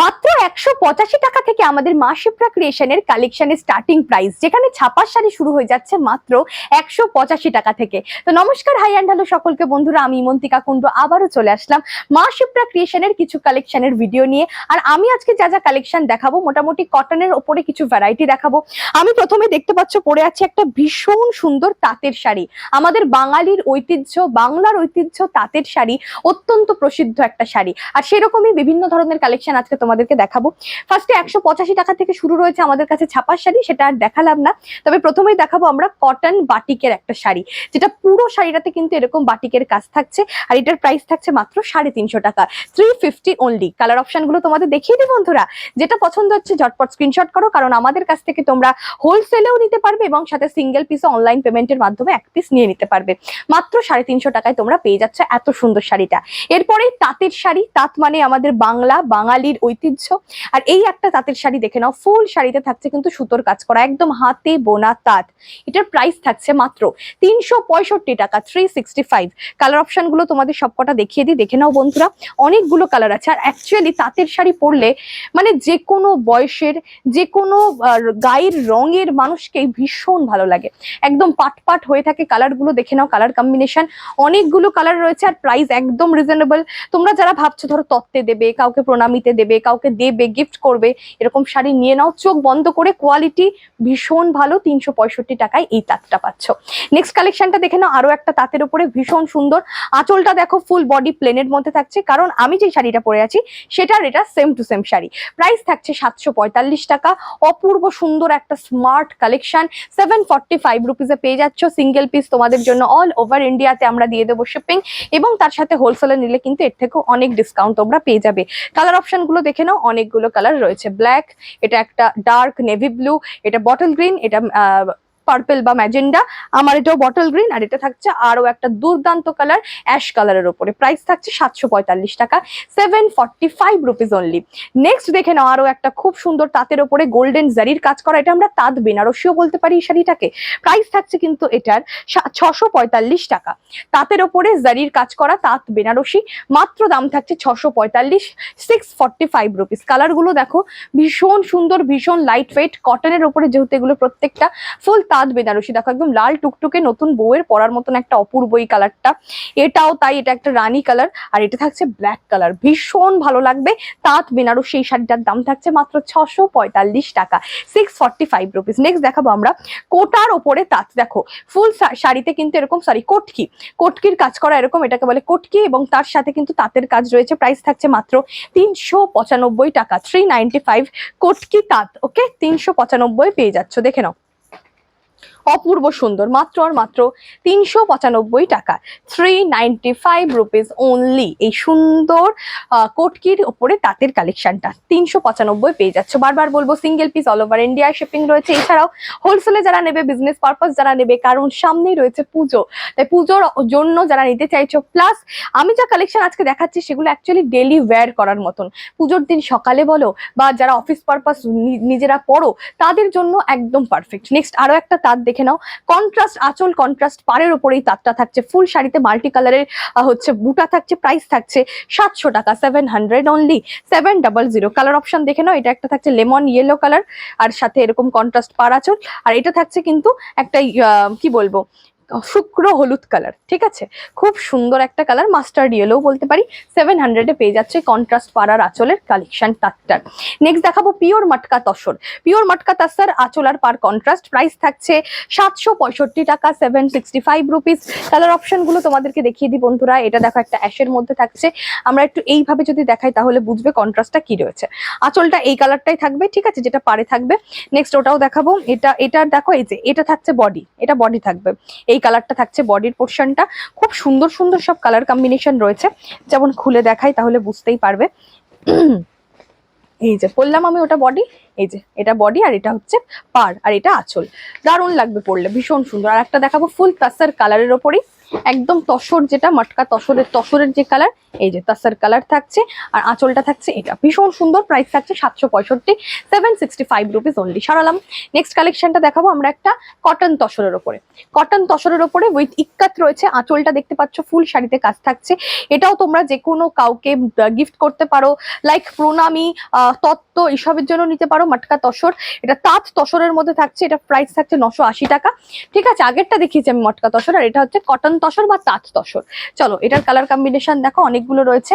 মাত্র 185 টাকা থেকে আমাদের মা শিপ্রা ক্রিয়েশনের কালেকশনের স্টার্টিং প্রাইস, যেখানে ছাপার শাড়ি শুরু হয়ে যাচ্ছে মাত্র 185 টাকা থেকে। তো নমস্কার, হাই অ্যান্ড হ্যালো সকলকে বন্ধুরা, আমি ইমন্তিকা কুন্ডু আবারও চলে আসলাম মা শিপ্রা ক্রিয়েশনের কিছু কালেকশনের ভিডিও নিয়ে। আর আমি আজকে যা যা কালেকশন দেখাবো, মোটামুটি কটনের ওপরে কিছু ভ্যারাইটি দেখাবো। আমি প্রথমে দেখতে পাচ্ছ পরে আছে একটা ভীষণ সুন্দর তাঁতের শাড়ি, আমাদের বাঙালির ঐতিহ্য, বাংলার ঐতিহ্য তাঁতের শাড়ি, অত্যন্ত প্রসিদ্ধ একটা শাড়ি। আর সেরকমই বিভিন্ন ধরনের কালেকশন আজকে তোমাদেরকে দেখাবো। ফার্স্টে 185 টাকা থেকে শুরু রয়েছে আমাদের কাছে ছাপার শাড়ি, সেটা আর দেখালাম না। তবে প্রথমেই দেখাবো আমরা কটন বাটিকের একটা শাড়ি, যেটা পুরো শাড়িটাতে কিন্তু এরকম বাটিকের কাজ থাকছে। আর এটার প্রাইস থাকছে মাত্র 350 টাকা, 350 অনলি। কালার অপশন গুলো তোমাদের দেখিয়ে দিই বন্ধুরা, যেটা পছন্দ হচ্ছে ঝটপট স্ক্রিনশট করো, কারণ আমাদের কাছ থেকে তোমরা হোলসেলেও নিতে পারবে এবং সাথে সিঙ্গেল পিসও অনলাইন পেমেন্টের মাধ্যমে এক পিস নিয়ে নিতে পারবে। মাত্র 350 টাকায় তোমরা পেয়ে যাচ্ছ এত সুন্দর শাড়িটা। এরপরে তাঁতের শাড়ি, তাঁত মানে আমাদের বাংলা, বাঙালির ঐতিহ্য। আর এই একটা তাঁতের শাড়ি দেখে নাও, ফুল শাড়িতে থাকছে কিন্তু সুতোর কাজ করা, একদম হাতে বোনা তাঁত। এটার প্রাইস থাকছে মাত্র 365 টাকা, 365। কালার অপশন গুলো তোমাদের সবকটা দেখিয়ে দিই, দেখে নাও বন্ধুরা। অনেকগুলো কালার আছে। আর অ্যাকচুয়ালি তাঁতের শাড়ি পরলে মানে যে কোনো বয়সের, যে কোনো গায়ের রঙের মানুষকেই ভীষণ ভালো লাগে, একদম পাট পাট হয়ে থাকে। কালার গুলো দেখে নাও, কালার কম্বিনেশন অনেকগুলো কালার রয়েছে। আর প্রাইস একদম রিজনেবল। তোমরা যারা ভাবছো ধরো তত্ত্বে দেবে, কাউকে প্রণামীতে দেবে, কাউকে দেবে, গিফট করবে, এরকম শাড়ি নিয়ে নাও চোখ বন্ধ করে। কোয়ালিটি ভীষণ ভালো, 365 টাকায় এই তাঁতটা পাচ্ছ। নেক্সট কালেকশনটা দেখে নাও, আরো একটা তাঁতের উপরে ভীষণ সুন্দর। আঁচলটা দেখো ফুল বডি প্লেনের মধ্যে থাকছে, কারণ আমি যে শাড়িটা পরে আছি সেটার এটা same to same sari. Price থাকছে 745 টাকা। অপূর্ব সুন্দর একটা স্মার্ট কালেকশন, 745 রুপিসে পেয়ে যাচ্ছ। সিঙ্গেল পিস তোমাদের জন্য অল ওভার ইন্ডিয়াতে আমরা দিয়ে দেবো শিপিং, এবং তার সাথে হোলসেলে নিলে কিন্তু এর থেকেও অনেক ডিসকাউন্ট তোমরা পেয়ে যাবে। কালার অপশন গুলো দেখে নাও, অনেকগুলো কালার রয়েছে। ব্ল্যাক, এটা একটা ডার্ক নেভি ব্লু, এটা বটল গ্রিন, এটা পার্পল বা ম্যাজেন্ডা, আমার এটাও বটল গ্রিন। আর এটা থাকছে আরো একটা দুর্দান্ত কালার, অ্যাশ কালারের উপরে। প্রাইস থাকছে 745 টাকা, 745 রুপিস অনলি। নেক্সট দেখে নাও, আরো একটা খুব সুন্দর তাঁতের উপরে গোল্ডেন জারির কাজ করা, এটা আমরা তাঁত বেনারসিও বলতে পারি এই শাড়িটাকে। প্রাইস থাকছে কিন্তু এটার 645 টাকা। তাঁতের ওপরে জারির কাজ করা তাঁত বেনারসি, মাত্র দাম থাকছে 645, 645 রুপিস। কালার গুলো দেখো ভীষণ সুন্দর, ভীষণ লাইট ওয়েট কটনের ওপরে, যেহেতু এগুলো প্রত্যেকটা ফুল তাঁত বেনারসি। দেখো একদম লাল টুকটুকে নতুন বউয়ের পরার মতন একটা অপূর্ব এই কালারটা। এটাও তাই, এটা একটা রানী কালার। আর এটা থাকছে ব্ল্যাক কালার, ভীষণ ভালো লাগবে। তাঁত বেনারসি এই শাড়িটার দাম থাকছে মাত্র 645 টাকা, 645 রুপিস। নেক্সট দেখাবো আমরা কোটার ওপরে তাঁত। দেখো ফুল শাড়িতে কিন্তু এরকম, সরি কোটকি, কোটকির কাজ করা এরকম, এটাকে বলে কোটকি, এবং তার সাথে কিন্তু তাঁতের কাজ রয়েছে। প্রাইস থাকছে মাত্র 395 টাকা, 395। কোটকি তাঁত, ওকে, 395 পেয়ে যাচ্ছ। দেখে নাও, অপূর্ব সুন্দর, মাত্র আর মাত্র 395 টাকা, 395 রুপিস অনলি। এই সুন্দর কোটকির ওপরে তাঁতের কালেকশনটা 395 পেয়ে যাচ্ছ। বারবার বলবো, single piece all over India shipping রয়েছে। এছাড়াও হোলসেলে যারা নেবে, বিজনেস পারপাস যারা নেবে, কারণ সামনেই রয়েছে পুজো, তাই পুজোর জন্য যারা নিতে চাইছো। প্লাস আমি যা কালেকশন আজকে দেখাচ্ছি সেগুলো অ্যাকচুয়ালি ডেলি ওয়্যার করার মতন, পুজোর দিন সকালে বলো বা যারা অফিস পারপাস নিজেরা পড়ো, তাদের জন্য একদম পারফেক্ট। নেক্সট আরো একটা তাঁত দেখে নাও, কন্ট্রাস্ট আঁচল, কন্ট্রাস্ট পাড়ের উপরেই তাঁতটা থাকছে। ফুল শাড়িতে মাল্টি কালারের হচ্ছে বুটা থাকছে। প্রাইস থাকছে 700 টাকা, 700 অনলি, 700। কালার অপশন দেখে নাও, এটা একটা থাকছে লেমন ইয়েলো কালার, আর সাথে এরকম কন্ট্রাস্ট পাড় আঁচল। আর এটা থাকছে কিন্তু একটা কি বলবো, শুক্র হলুদ কালার, ঠিক আছে, খুব সুন্দর একটা কালার, মাস্টার্ড ইয়েলো বলতে পারি। 700-এ পেয়ে যাচ্ছে কন্ট্রাস্ট পাড়ার আঁচলের কালেকশন তাঁতটার। নেক্সট দেখাবো পিওর মটকা তসর, পিওর মটকা তসর আঁচল আর পার কন্ট্রাস্ট। প্রাইস থাকছে 765 টাকা, 765 রুপিস। কালার অপশন গুলো তোমাদেরকে দেখিয়ে দিই বন্ধুরা। এটা দেখো একটা অ্যাশের মধ্যে থাকছে, আমরা একটু এইভাবে যদি দেখাই তাহলে বুঝবে কন্ট্রাস্টটা কি রয়েছে। আঁচলটা এই কালারটাই থাকবে, ঠিক আছে, যেটা পাড়ে থাকবে। নেক্সট ওটাও দেখাবো, এটার দেখো এই যে এটা থাকছে বডি, এটা বডি থাকবে, এই কালারটা থাকছে বডির পোর্শনটা। খুব সুন্দর সুন্দর সব কালার কম্বিনেশন রয়েছে, যেমন খুলে দেখাই তাহলে বুঝতেই পারবে। এই যে বললাম আমি, ওটা বডি, এই যে এটা বডি, আর এটা হচ্ছে পাড়, আর এটা আঁচল। দারুণ লাগবে পরলে, ভীষণ সুন্দর। আর একটা দেখাবো ফুল তাসার কালারের ওপরই, একদম তসর, যেটা মটকা তসরের যে কালার, এই যে তাসার কালার থাকছে, আর আঁচলটা থাকছে এটা ভীষণ সুন্দর। প্রাইস থাকছে 765, 765 রুপিস অনলি। সারালাম। নেক্সট কালেকশনটা দেখাবো আমরা একটা কটন তসরের ওপরে। কটন তসরের ওপরে উইথ ইক্কাত রয়েছে, আঁচলটা দেখতে পাচ্ছ ফুল শাড়িতে কাজ থাকছে। এটাও তোমরা যে কোনো কাউকে গিফট করতে পারো, লাইক প্রণামী, তত্ত্ব এসবের জন্য নিতে পারো। মটকা তসর, এটা তাঁত তসরের মধ্যে থাকছে। এটা প্রাইস থাকছে 980 টাকা। ঠিক আছে, আগেরটা দেখিয়েছি আমি মটকা তসর, আর এটা হচ্ছে কটন তসর বা তাঁত তসর। চলো, এটার কালার কম্বিনেশন দেখো, অনেকগুলো রয়েছে।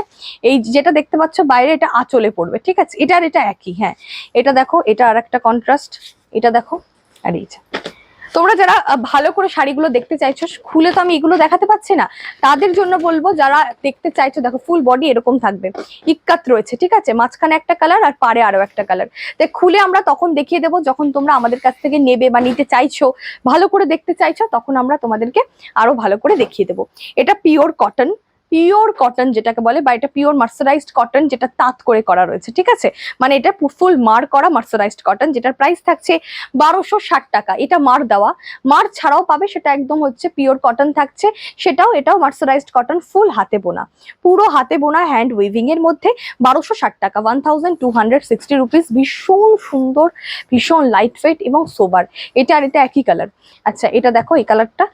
এই যেটা দেখতে পাচ্ছ বাইরে, এটা আঁচলে পড়বে। ঠিক আছে, এটা আর এটা একই। হ্যাঁ, এটা দেখো, এটা আর একটা কন্ট্রাস্ট, এটা দেখো। আর এই যে তোমরা যারা ভালো করে শাড়িগুলো দেখতে চাইছো, খুলে তো আমি এগুলো দেখাতে পাচ্ছি না, তাদের জন্য বলবো যারা দেখতে চাইছো, দেখো ফুল বডি এরকম থাকবে, ইক্কাত রয়েছে। ঠিক আছে, মাঝখানে একটা কালার আর পাড়ে আরো একটা কালার। তাই খুলে আমরা তখন দেখিয়ে দেবো যখন তোমরা আমাদের কাছ থেকে নেবে বা নিতে চাইছো, ভালো করে দেখতে চাইছো, তখন আমরা তোমাদেরকে আরো ভালো করে দেখিয়ে দেবো। এটা পিওর কটন, পিওর কটন যেটাকে বলে, বা এটা পিওর মার্সারাইজড কটন, যেটা তাঁত করে করা রয়েছে। ঠিক আছে, মানে এটা ফুল মার করা মার্সারাইজড কটন, যেটার প্রাইস থাকছে 1260 টাকা। এটা মার দেওয়া, মার ছাড়াও পাবে, সেটা একদম হচ্ছে পিওর কটন থাকছে। এটাও মার্সারাইজড কটন, ফুল হাতে বোনা, পুরো হাতে বোনা হ্যান্ড উইভিং এর মধ্যে। 1260 টাকা, 1260 রুপিস। ভীষণ সুন্দর, ভীষণ লাইট ওয়েট এবং সোবার। এটা আর এটা একই কালার। আচ্ছা, এটা দেখো, এই কালারটা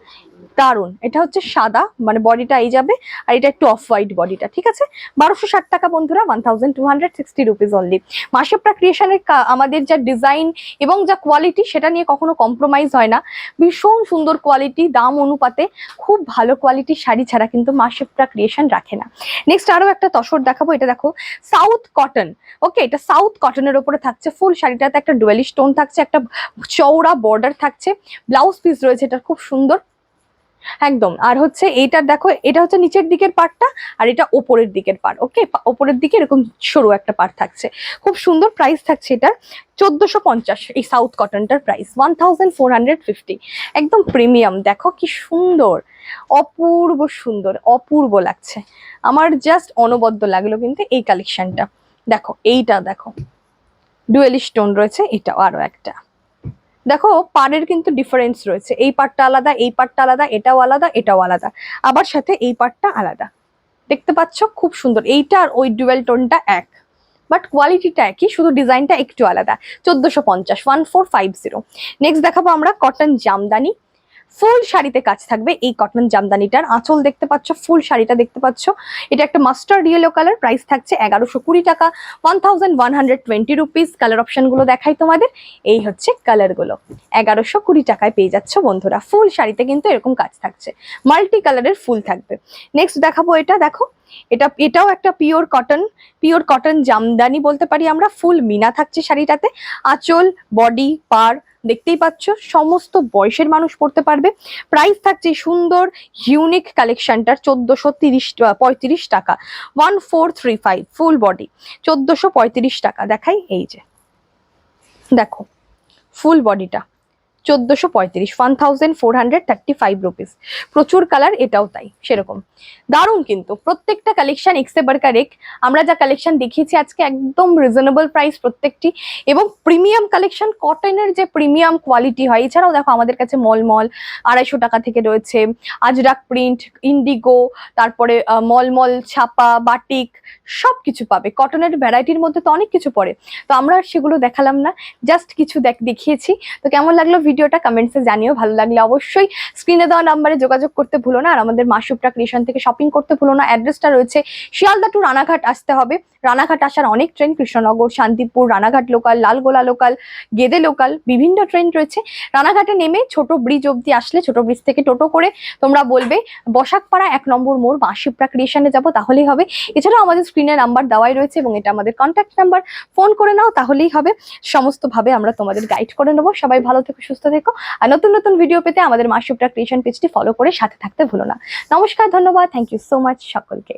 দারুন। এটা হচ্ছে সাদা, মানে বডিটা এই যাবে, আর এটা একটু অফ হোয়াইট বডিটা। ঠিক আছে, 1260 টাকা বন্ধুরা, 1260 রুপিস অনলি। মাসেপ্রা ক্রিয়েশনের আমাদের যা ডিজাইন এবং যা কোয়ালিটি, সেটা নিয়ে কখনো কম্প্রোমাইজ হয় না। ভীষণ সুন্দর কোয়ালিটি, দাম অনুপাতে খুব ভালো কোয়ালিটির শাড়ি ছাড়া কিন্তু মাসেপ্রা ক্রিয়েশন রাখে না। নেক্সট আরো একটা তসর দেখাবো। এটা দেখো, সাউথ কটন। ওকে, এটা সাউথ কটনের উপরে থাকছে। ফুল শাড়িটাতে একটা ডুয়েলি স্টোন থাকছে, একটা চওড়া বর্ডার থাকছে, ব্লাউজ পিস রয়েছে এটা খুব সুন্দর একদম। আর হচ্ছে এইটা দেখো, এটা হচ্ছে নিচের দিকের পার্টটা, আর এটা ওপরের দিকের পার্ট। ওকে, ওপরের দিকে এরকম সরু একটা পার্ট থাকছে, খুব সুন্দর। প্রাইস থাকছে এটার 1450। এই সাউথ কটনটার প্রাইস 1450। একদম প্রিমিয়াম, দেখো কি সুন্দর, অপূর্ব সুন্দর, অপূর্ব লাগছে। আমার জাস্ট অনবদ্য লাগলো কিন্তু এই কালেকশনটা। দেখো, এইটা দেখো, ডুয়েলি স্টোন রয়েছে, এটাও আরো একটা। দেখো, পাড়ের কিন্তু ডিফারেন্স রয়েছে, এই পার্টটা আলাদা, এই পার্টটা আলাদা, এটাও আলাদা, এটাও আলাদা, আবার সাথে এই পার্টটা আলাদা। দেখতে পাচ্ছ, খুব সুন্দর। এইটা আর ওই ডুয়েল টোনটা এক, বাট কোয়ালিটিটা একই, শুধু ডিজাইনটা একটু আলাদা। 1450, 1450। নেক্সট দেখাবো আমরা কটন জামদানি। ফুল শাড়িতে কাজ থাকবে এই কটন জামদানিটার। আঁচল দেখতে পাচ্ছ, ফুল শাড়িটা দেখতে পাচ্ছ। এটা একটা মাস্টার্ড ইয়েলো কালার। প্রাইস থাকছে 1120 টাকা, 1120 রুপিস। কালার অপশন গুলো দেখাই তোমাদের, এই হচ্ছে কালার গুলো। 1120 টাকায় পেয়ে যাচ্ছ বন্ধুরা। ফুল শাড়িতে কিন্তু এরকম কাজ থাকছে, মাল্টি কালারের ফুল থাকবে। নেক্সট দেখাবো, এটা দেখো, এটাও একটা পিওর কটন জামদানি বলতে পারি আমরা। ফুল মিনা থাকছে শাড়িটাতে, আঁচল, বডি, পাড় দেখতেই পাচ্ছ, সমস্ত বয়সের মানুষ পড়তে পারবে। প্রাইস থাকছে সুন্দর ইউনিক কালেকশনটার 1435 টাকা, 1435 ফুল বডি, 1435 টাকা। দেখাই, এই যে দেখো ফুল বডিটা 1435, 1435 রুপিস। প্রচুর কালার, এটাও তাই সেরকম। দারুণ কিন্তু প্রত্যেকটা কালেকশন এক্সে বারকার এক। আমরা যা কালেকশন দেখিয়েছি আজকে একদম রিজনেবল প্রাইস প্রত্যেকটি, এবং প্রিমিয়াম কালেকশন, কটনের যে প্রিমিয়াম কোয়ালিটি হয়। এছাড়াও দেখো, আমাদের কাছে মলমল 250 টাকা থেকে রয়েছে, আজরাক প্রিন্ট, ইন্ডিগো, তারপরে মলমল ছাপা, বাটিক, সবকিছু পাবে। কটনের ভ্যারাইটির মধ্যে তো অনেক কিছু পড়ে, তো আমরা সেগুলো দেখালাম না, জাস্ট কিছু দেখিয়েছি। তো কেমন লাগলো ভিডিওটা কমেন্টসে জানিও। ভালো লাগলে অবশ্যই স্ক্রিনে দেওয়া নাম্বারে যোগাযোগ করতে ভুলো না, আর আমাদের মাসুপ্রা ক্রিয়েশন থেকে শপিং করতে ভুলো না। অ্যাড্রেসটা রয়েছে শিয়ালদা টু রানাঘাট আসতে হবে। রানাঘাট আসার অনেক train, Krishnanagar, Shantipur, Ranaghat local, Lalgola local, Gede local, বিভিন্ন ট্রেন রয়েছে। রানাঘাটে নেমে ছোট ব্রিজ অবধি আসলে, ছোট ব্রিজ থেকে টোটো করে তোমরা বলবে বসাকপাড়া 1 নম্বর মোড় মাসুপ্রা ক্রিয়েশনে যাবো, তাহলেই হবে। এছাড়াও আমাদের স্ক্রিনে নাম্বার দেওয়াই রয়েছে, এবং এটা আমাদের কন্ট্যাক্ট নাম্বার, ফোন করে নাও তাহলেই হবে। সমস্তভাবে আমরা তোমাদের গাইড করে নেবো। সবাই ভালো থেকো, সুস্থ থেকো, আর নতুন নতুন ভিডিও পেতে আমাদের মাসুপ্রা ক্রিয়েশন পেজটি ফলো করে সাথে থাকতে ভুলো না। নমস্কার, ধন্যবাদ, থ্যাংক ইউ সো মাচ সকলকে।